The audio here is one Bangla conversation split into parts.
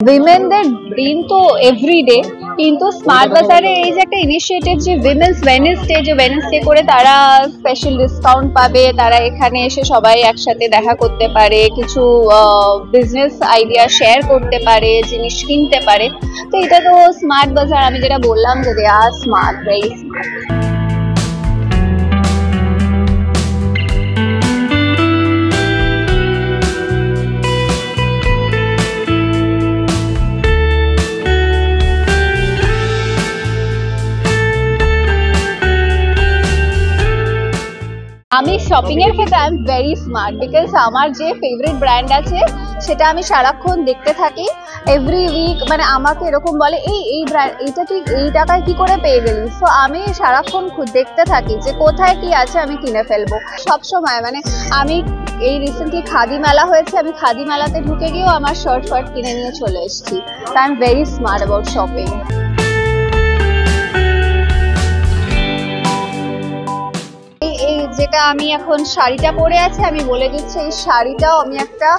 উইমেনদের দিন তো এভরিডে, কিন্তু স্মার্ট বাজারে এই যে একটা ইনিশিয়েটিভ যে উইমেন্স ওয়েডনেসডে করে তারা স্পেশাল ডিসকাউন্ট পাবে, তারা এখানে এসে সবাই একসাথে দেখা করতে পারে, কিছু বিজনেস আইডিয়া শেয়ার করতে পারে, জিনিস কিনতে পারে। তো এটা তো স্মার্ট বাজার, আমি যেটা বললাম যে দে আর স্মার্ট, ভেরি স্মার্ট। আমি শপিং এর ক্ষেত্রে I am very smart, because আমার যে ফেভারিট ব্র্যান্ড আছে সেটা আমি সারাক্ষণ দেখতে থাকি এভরি উইক। মানে আমাকে এরকম বলে এই ব্র্যান্ড, এইটা তুই এই টাকায় কি করে পেয়ে গেলি। সো আমি সারাক্ষণ দেখতে থাকি যে কোথায় কি আছে, আমি কিনে ফেলবো সবসময়। মানে আমি এই রিসেন্টলি খাদি মেলা হয়েছে, আমি খাদি মেলাতে ঢুকে গিয়েও আমার শার্ট ফার্ট কিনে নিয়ে চলে এসেছি। I am very smart about shopping. যেটা আমি এখন শাড়িটা পরে আছি, আমি বলে দিচ্ছি এই শাড়িটাও আমি একটা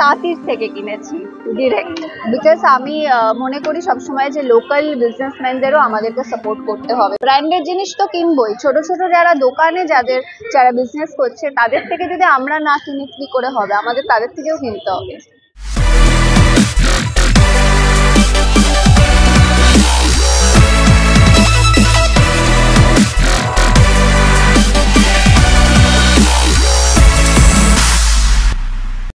তাঁতির থেকে কিনেছি ডিরেক্ট, বিকজ আমি মনে করি সবসময় যে লোকাল বিজনেসম্যানদেরও আমাদেরকে সাপোর্ট করতে হবে। ব্র্যান্ডের জিনিস তো কিনবই, ছোট ছোট যারা দোকানে যারা বিজনেস করছে তাদের থেকে যদি আমরা না কিনি কি করে হবে, আমাদের তাদের থেকেও কিনতে হবে।